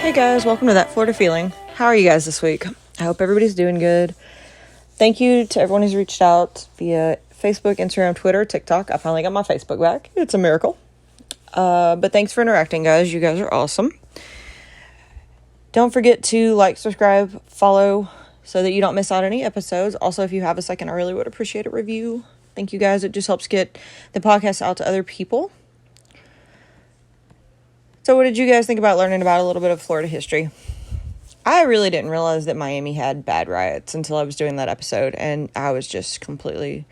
Hey guys, welcome to That Florida Feeling. How are you guys this week? I hope everybody's doing good. Thank you to everyone who's reached out via Facebook, Instagram, Twitter, TikTok. I finally got my Facebook back. It's a miracle. But thanks for interacting, guys. You guys are awesome. Don't forget to like, subscribe, follow so that you don't miss out on any episodes. Also, if you have a second, I really would appreciate a review. Thank you guys. It just helps get the podcast out to other people. So what did you guys think about learning about a little bit of Florida history? I really didn't realize that Miami had bad riots until I was doing that episode, and I was just completely,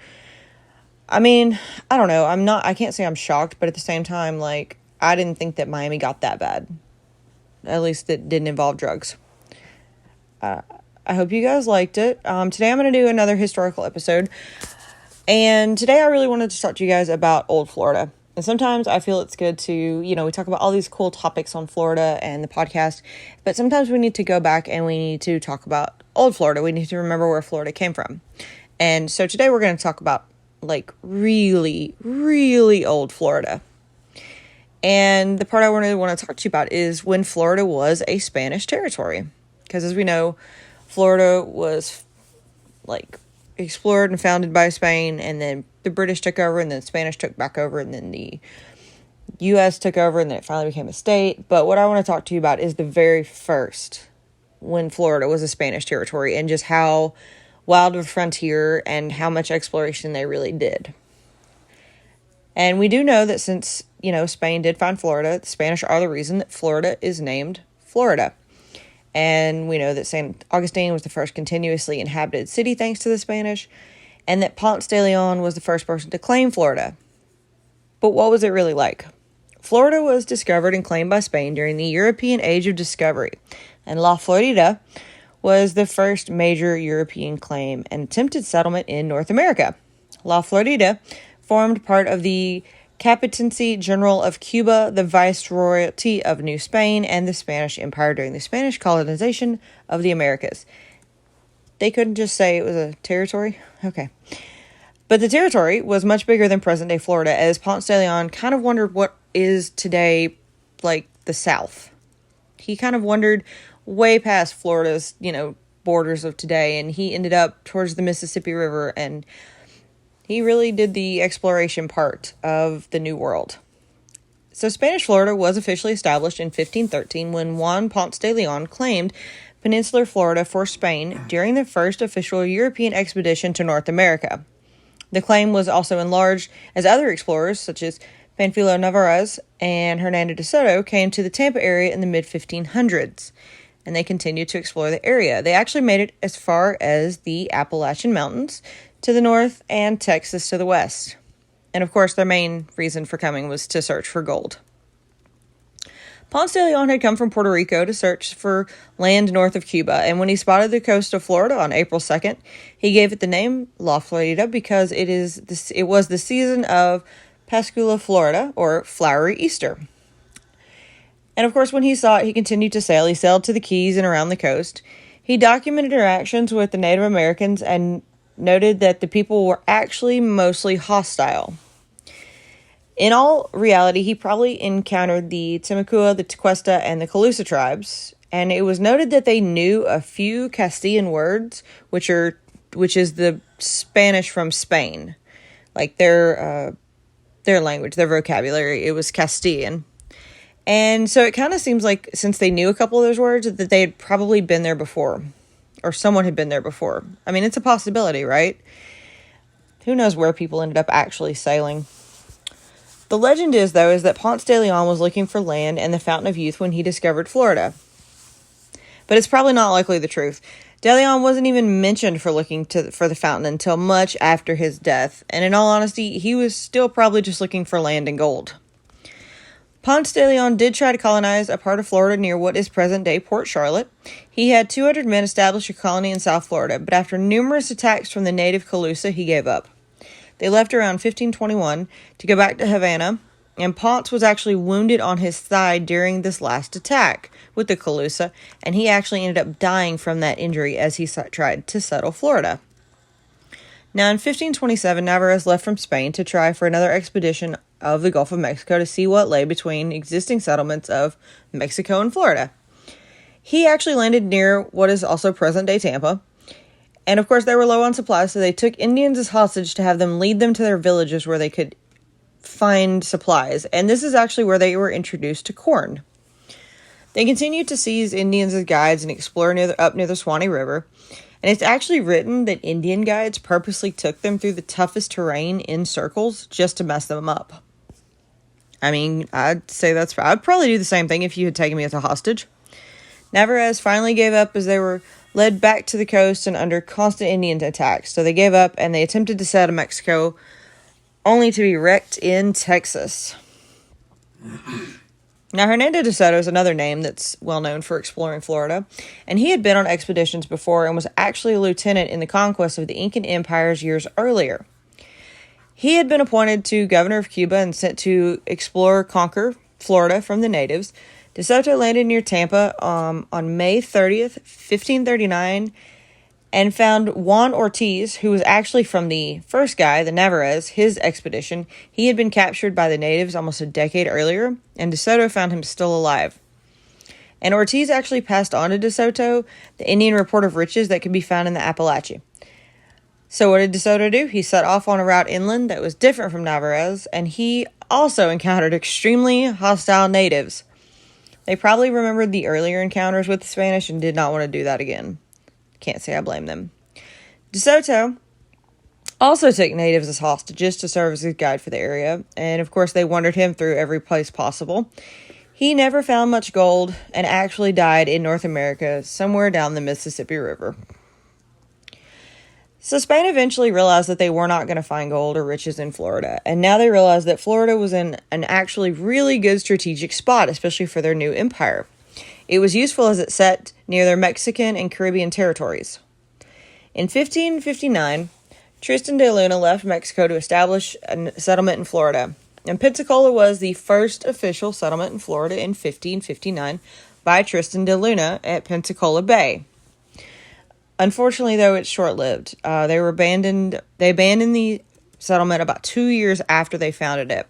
I don't know, I can't say I'm shocked, but at the same time, I didn't think that Miami got that bad. At least it didn't involve drugs. I hope you guys liked it. Today I'm going to do another historical episode, and today I really wanted to talk to you guys about old Florida. And sometimes I feel it's good to, we talk about all these cool topics on Florida and the podcast, but sometimes we need to go back and we need to talk about old Florida. We need to remember where Florida came from. And so today we're going to talk about, really, really old Florida. And the part I really want to talk to you about is when Florida was a Spanish territory. Because as we know, Florida was, explored and founded by Spain, and then the British took over, and then the Spanish took back over, and then the U.S. took over, and then it finally became a state. But what I want to talk to you about is the very first, when Florida was a Spanish territory, and just how wild of a frontier and how much exploration they really did. And we do know that since, Spain did find Florida, the Spanish are the reason that Florida is named Florida. And we know that St. Augustine was the first continuously inhabited city thanks to the Spanish, and that Ponce de Leon was the first person to claim Florida. But what was it really like? Florida was discovered and claimed by Spain during the European Age of Discovery, and La Florida was the first major European claim and attempted settlement in North America. La Florida formed part of the Captaincy General of Cuba, the Viceroyalty of New Spain, and the Spanish Empire during the Spanish colonization of the Americas. They couldn't just say it was a territory? Okay. But the territory was much bigger than present-day Florida, as Ponce de Leon kind of wondered what is today, the South. He kind of wandered way past Florida's, borders of today, and he ended up towards the Mississippi River, and he really did the exploration part of the New World. So Spanish Florida was officially established in 1513 when Juan Ponce de Leon claimed peninsular Florida for Spain during the first official European expedition to North America. The claim was also enlarged as other explorers, such as Panfilo Narvaez and Hernando de Soto, came to the Tampa area in the mid-1500s, and they continued to explore the area. They actually made it as far as the Appalachian Mountains to the north and Texas to the west. And of course, their main reason for coming was to search for gold. Ponce de Leon had come from Puerto Rico to search for land north of Cuba, and when he spotted the coast of Florida on April 2nd, he gave it the name La Florida because it was the season of Pascua Florida, or Flowery Easter. And of course, when he saw it, he continued to sail. He sailed to the Keys and around the coast. He documented interactions with the Native Americans and noted that the people were actually mostly hostile. In all reality, he probably encountered the Timucua, the Tequesta, and the Calusa tribes, and it was noted that they knew a few Castilian words, which is the Spanish from Spain, their language, their vocabulary. It was Castilian. And so it kind of seems like, since they knew a couple of those words, that they had probably been there before. Or someone had been there before. It's a possibility, right? Who knows where people ended up actually sailing. The legend is that Ponce de Leon was looking for land and the Fountain of Youth when he discovered Florida. But it's probably not likely the truth. De Leon wasn't even mentioned for looking for the fountain until much after his death. And in all honesty, he was still probably just looking for land and gold. Ponce de Leon did try to colonize a part of Florida near what is present-day Port Charlotte. He had 200 men establish a colony in South Florida, but after numerous attacks from the native Calusa, he gave up. They left around 1521 to go back to Havana, and Ponce was actually wounded on his thigh during this last attack with the Calusa, and he actually ended up dying from that injury as he tried to settle Florida. Now, in 1527, Narvaez left from Spain to try for another expedition of the Gulf of Mexico to see what lay between existing settlements of Mexico and Florida. He actually landed near what is also present-day Tampa. And of course, they were low on supplies, so they took Indians as hostage to have them lead them to their villages where they could find supplies. And this is actually where they were introduced to corn. They continued to seize Indians as guides and explore up near the Swanee River. And it's actually written that Indian guides purposely took them through the toughest terrain in circles just to mess them up. I mean, I'd probably do the same thing if you had taken me as a hostage. Narvaez finally gave up as they were led back to the coast and under constant Indian attacks. So they gave up and they attempted to sail to Mexico, only to be wrecked in Texas. Now, Hernando de Soto is another name that's well known for exploring Florida, and he had been on expeditions before and was actually a lieutenant in the conquest of the Incan empires years earlier. He had been appointed to governor of Cuba and sent to conquer Florida from the natives. De Soto landed near Tampa on May 30th, 1539, and found Juan Ortiz, who was actually from the first guy, the Narvaez, his expedition. He had been captured by the natives almost a decade earlier, and De Soto found him still alive. And Ortiz actually passed on to De Soto the Indian report of riches that could be found in the Appalachia. So what did De Soto do? He set off on a route inland that was different from Narvaez, and he also encountered extremely hostile natives. They probably remembered the earlier encounters with the Spanish and did not want to do that again. Can't say I blame them. De Soto also took natives as hostages to serve as his guide for the area, and of course they wandered him through every place possible. He never found much gold and actually died in North America, somewhere down the Mississippi River. So Spain eventually realized that they were not going to find gold or riches in Florida, and now they realized that Florida was in an actually really good strategic spot, especially for their new empire. It was useful as it sat near their Mexican and Caribbean territories. In 1559, Tristan de Luna left Mexico to establish a settlement in Florida, and Pensacola was the first official settlement in Florida in 1559 by Tristan de Luna at Pensacola Bay. Unfortunately, though, it's short-lived. They abandoned the settlement about 2 years after they founded it.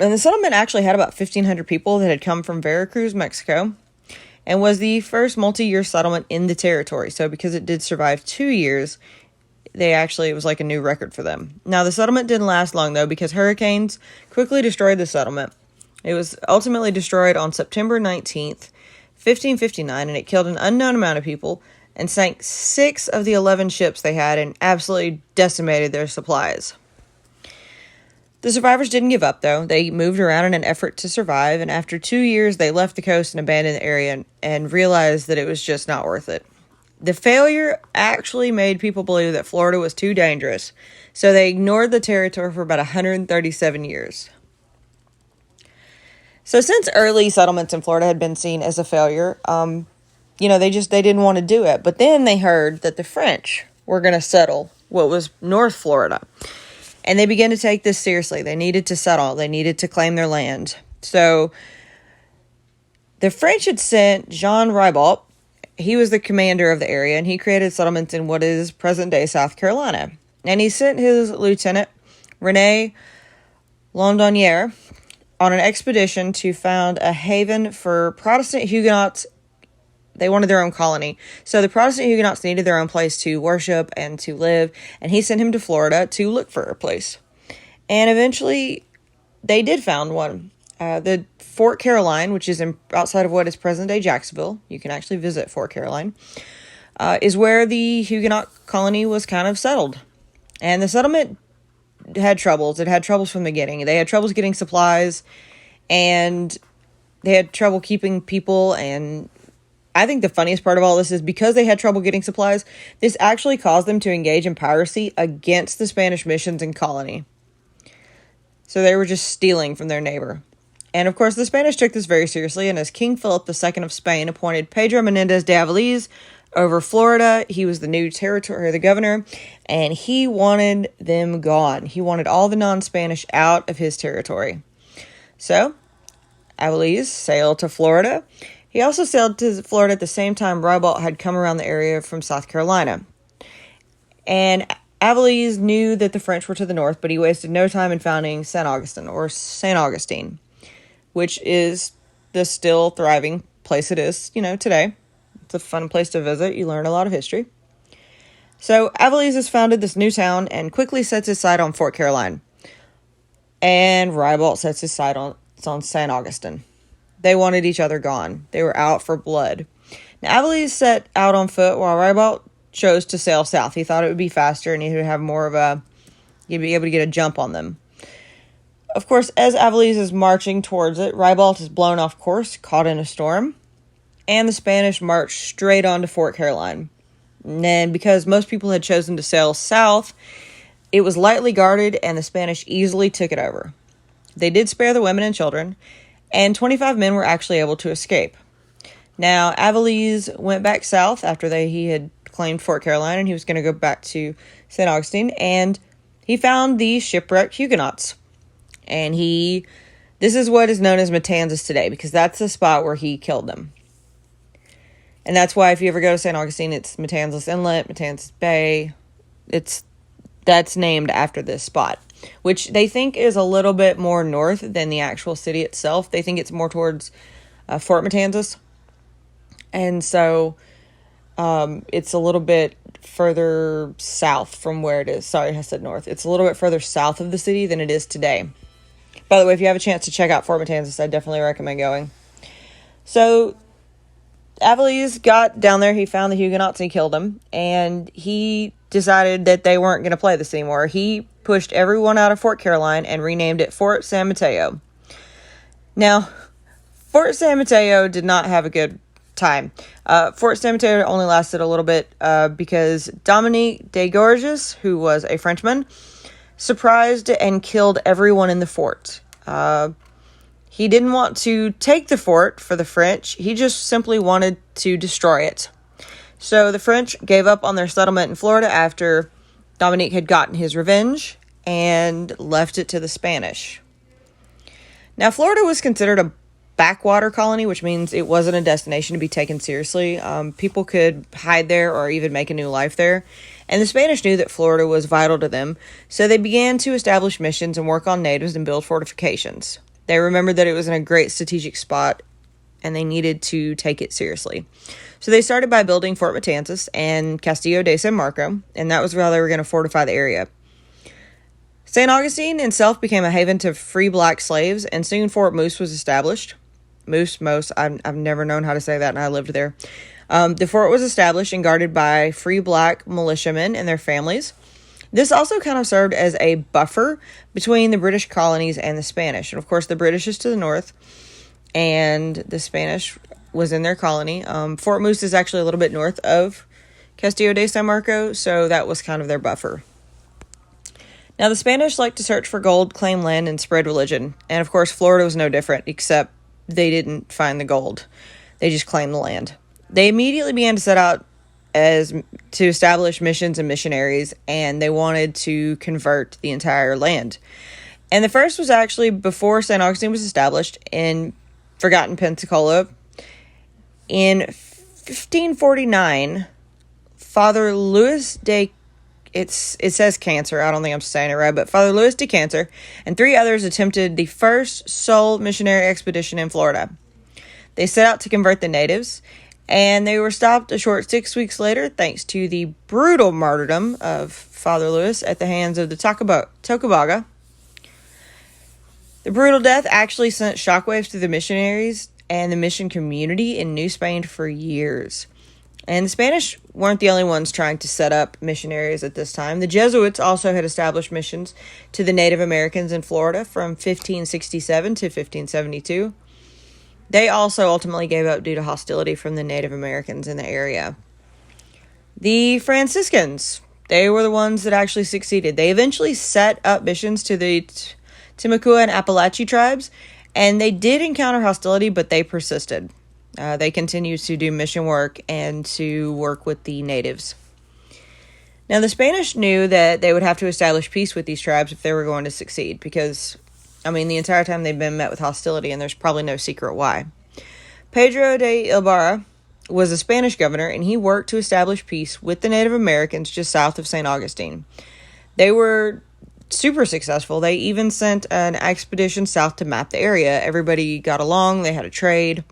And the settlement actually had about 1,500 people that had come from Veracruz, Mexico, and was the first multi-year settlement in the territory. So because it did survive 2 years, it was like a new record for them. Now, the settlement didn't last long, though, because hurricanes quickly destroyed the settlement. It was ultimately destroyed on September 19th, 1559, and it killed an unknown amount of people and sank 6 of the 11 ships they had and absolutely decimated their supplies. The survivors didn't give up, though. They moved around in an effort to survive, and after 2 years, they left the coast and abandoned the area and realized that it was just not worth it. The failure actually made people believe that Florida was too dangerous, so they ignored the territory for about 137 years. So since early settlements in Florida had been seen as a failure, they didn't want to do it. But then they heard that the French were going to settle what was North Florida. And they began to take this seriously. They needed to settle. They needed to claim their land. So the French had sent Jean Ribault. He was the commander of the area, and he created settlements in what is present-day South Carolina. And he sent his lieutenant, René Laudonnière, on an expedition to found a haven for Protestant Huguenots. They wanted their own colony. So the Protestant Huguenots needed their own place to worship and to live, and he sent him to Florida to look for a place. And eventually, they did found one. The Fort Caroline, which is outside of what is present-day Jacksonville, you can actually visit Fort Caroline, is where the Huguenot colony was kind of settled. And the settlement had troubles. It had troubles from the beginning. They had troubles getting supplies, and they had trouble keeping people. And I think the funniest part of all this is because they had trouble getting supplies, this actually caused them to engage in piracy against the Spanish missions and colony. So they were just stealing from their neighbor. And of course, the Spanish took this very seriously, and as King Philip II of Spain appointed Pedro Menendez de Avilés over Florida, he was the new the governor, and he wanted them gone. He wanted all the non-Spanish out of his territory. So, Avilés sailed to Florida. He also sailed to Florida at the same time Ribault had come around the area from South Carolina. And Avilés knew that the French were to the north, but he wasted no time in founding St. Augustine, which is the still thriving place it is, today. It's a fun place to visit. You learn a lot of history. So Aviles has founded this new town and quickly sets his sight on Fort Caroline. And Ribald sets his sight on St. Augustine. They wanted each other gone. They were out for blood. Now, Aviles set out on foot while Ribald chose to sail south. He thought it would be faster and he would have he'd be able to get a jump on them. Of course, as Aviles is marching towards it, Ribald is blown off course, caught in a storm, and the Spanish marched straight on to Fort Caroline. And because most people had chosen to sail south, it was lightly guarded and the Spanish easily took it over. They did spare the women and children, and 25 men were actually able to escape. Now, Aviles went back south after he had claimed Fort Caroline, and he was going to go back to St. Augustine, and he found the shipwrecked Huguenots. And this is what is known as Matanzas today, because that's the spot where he killed them. And that's why if you ever go to St. Augustine, it's Matanzas Inlet, Matanzas Bay. That's named after this spot, which they think is a little bit more north than the actual city itself. They think it's more towards Fort Matanzas. And so it's a little bit further south from where it is. Sorry, I said north. It's a little bit further south of the city than it is today. By the way, if you have a chance to check out Fort Matanzas, I definitely recommend going. So Aviles got down there, he found the Huguenots and he killed them, and he decided that they weren't going to play this anymore. He pushed everyone out of Fort Caroline and renamed it Fort San Mateo. Now, Fort San Mateo did not have a good time. Fort San Mateo only lasted a little bit because Dominique de Gourges, who was a Frenchman, surprised and killed everyone in the fort. He didn't want to take the fort for the French. He just simply wanted to destroy it. So the French gave up on their settlement in Florida after Dominique had gotten his revenge and left it to the Spanish. Now, Florida was considered a backwater colony, which means it wasn't a destination to be taken seriously. People could hide there or even make a new life there. And the Spanish knew that Florida was vital to them, so they began to establish missions and work on natives and build fortifications. They remembered that it was in a great strategic spot, and they needed to take it seriously. So they started by building Fort Matanzas and Castillo de San Marco, and that was how they were going to fortify the area. St. Augustine itself became a haven to free black slaves, and soon Fort Moose was established. Moose, I've never known how to say that, and I lived there. The fort was established and guarded by free black militiamen and their families. This also kind of served as a buffer between the British colonies and the Spanish. And of course, the British is to the north, and the Spanish was in their colony. Fort Moose is actually a little bit north of Castillo de San Marco, so that was kind of their buffer. Now, the Spanish liked to search for gold, claim land, and spread religion. And of course, Florida was no different, except they didn't find the gold. They just claimed the land. They immediately began to set out to establish missions and missionaries, and they wanted to convert the entire land. And the first was actually before St. Augustine was established in forgotten Pensacola. In 1549, Father Louis de it says Cancer. I don't think I'm saying it right, but Father Louis de Cancer and 3 others attempted the first sole missionary expedition in Florida. They set out to convert the natives, and they were stopped a short 6 weeks later thanks to the brutal martyrdom of Father Louis at the hands of the Tocobaga. The brutal death actually sent shockwaves through the missionaries and the mission community in New Spain for years. And the Spanish weren't the only ones trying to set up missionaries at this time. The Jesuits also had established missions to the Native Americans in Florida from 1567 to 1572. They also ultimately gave up due to hostility from the Native Americans in the area. The Franciscans, they were the ones that actually succeeded. They eventually set up missions to the Timucua and Apalachee tribes, and they did encounter hostility, but they persisted. They continued to do mission work and to work with the natives. Now, the Spanish knew that they would have to establish peace with these tribes if they were going to succeed, because, the entire time they've been met with hostility, and there's probably no secret why. Pedro de Ibarra was a Spanish governor, and he worked to establish peace with the Native Americans just south of St. Augustine. They were super successful. They even sent an expedition south to map the area. Everybody got along. They had a trade.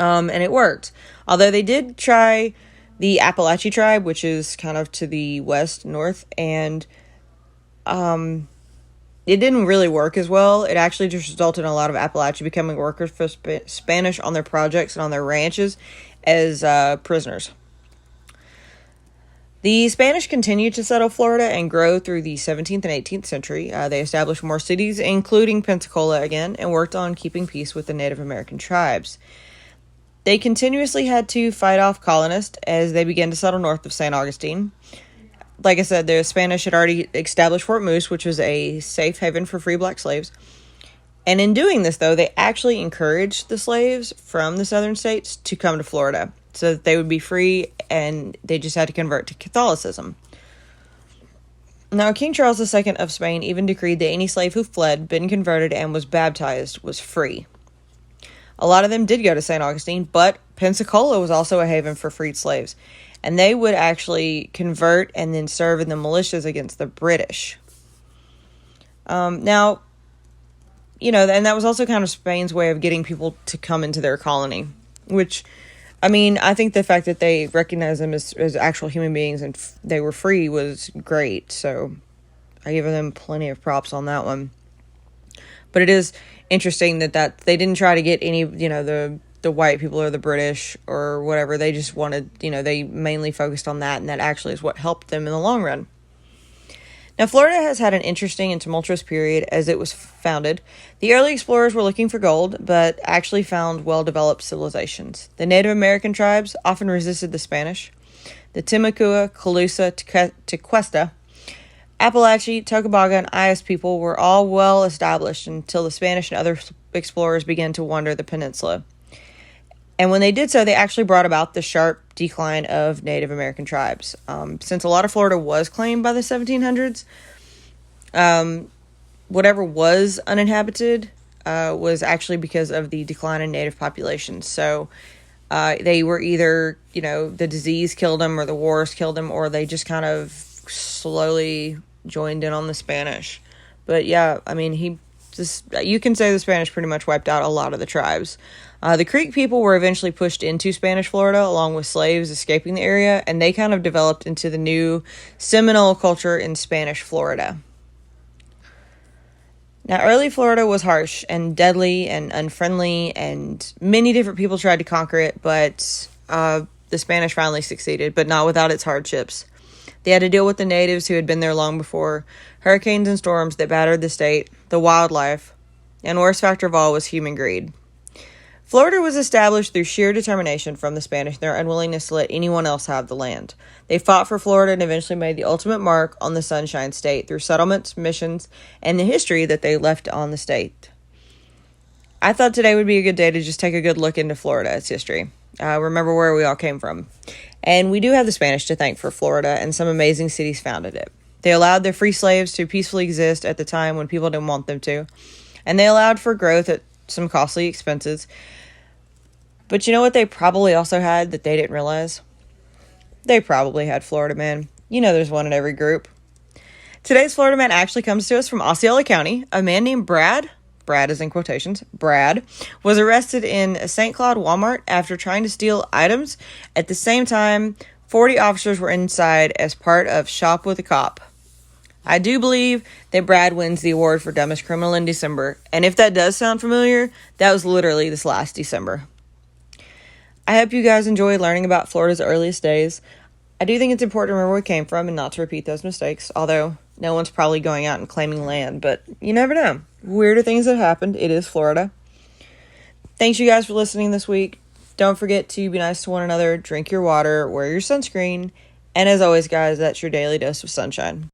And it worked. Although they did try the Appalachian tribe, which is kind of to the west, north, and it didn't really work as well. It actually just resulted in a lot of Appalachians becoming workers for Spanish on their projects and on their ranches as prisoners. The Spanish continued to settle Florida and grow through the 17th and 18th century. They established more cities, including Pensacola again, and worked on keeping peace with the Native American tribes. They continuously had to fight off colonists as they began to settle north of St. Augustine. Like I said, the Spanish had already established Fort Moose, which was a safe haven for free black slaves. And in doing this, though, they actually encouraged the slaves from the southern states to come to Florida so that they would be free, and they just had to convert to Catholicism. Now, King Charles II of Spain even decreed that any slave who fled, been converted, and was baptized was free. A lot of them did go to St. Augustine, but Pensacola was also a haven for freed slaves. And they would actually convert and then serve in the militias against the British. Now, and that was also kind of Spain's way of getting people to come into their colony. Which, I think the fact that they recognized them as actual human beings and they were free was great. So I give them plenty of props on that one. But it is interesting that they didn't try to get any, the white people or the British or whatever. They just wanted, they mainly focused on that, and that actually is what helped them in the long run. Now, Florida has had an interesting and tumultuous period as it was founded. The early explorers were looking for gold, but actually found well-developed civilizations. The Native American tribes often resisted the Spanish. The Timucua, Calusa, Tequesta, Appalachia, Tocobaga, and Ayas people were all well established until the Spanish and other explorers began to wander the peninsula. And when they did so, they actually brought about the sharp decline of Native American tribes. Since a lot of Florida was claimed by the 1700s, whatever was uninhabited was actually because of the decline in native populations. So they were either, the disease killed them or the wars killed them, or they just kind of slowly joined in on the Spanish. But yeah, you can say the Spanish pretty much wiped out a lot of the tribes. The Creek people were eventually pushed into Spanish Florida along with slaves escaping the area, and they kind of developed into the new Seminole culture in Spanish Florida. Now, early Florida was harsh and deadly and unfriendly, and many different people tried to conquer it, but the Spanish finally succeeded, but not without its hardships. They had to deal with the natives who had been there long before, hurricanes and storms that battered the state, the wildlife, and worst factor of all was human greed. Florida was established through sheer determination from the Spanish and their unwillingness to let anyone else have the land. They fought for Florida and eventually made the ultimate mark on the Sunshine State through settlements, missions, and the history that they left on the state. I thought today would be a good day to just take a good look into Florida, its history. Remember where we all came from. And we do have the Spanish to thank for Florida, and some amazing cities founded it. They allowed their free slaves to peacefully exist at the time when people didn't want them to. And they allowed for growth at some costly expenses. But you know what they probably also had that they didn't realize? They probably had Florida Man. There's one in every group. Today's Florida Man actually comes to us from Osceola County. A man named Brad is in quotations, Brad, was arrested in a St. Cloud Walmart after trying to steal items. At the same time, 40 officers were inside as part of Shop with a Cop. I do believe that Brad wins the award for dumbest criminal in December. And if that does sound familiar, that was literally this last December. I hope you guys enjoyed learning about Florida's earliest days. I do think it's important to remember where we came from and not to repeat those mistakes, although no one's probably going out and claiming land, but you never know. Weirder things have happened. It is Florida. Thanks you guys for listening this week. Don't forget to be nice to one another, drink your water, wear your sunscreen, and as always, guys, that's your daily dose of sunshine.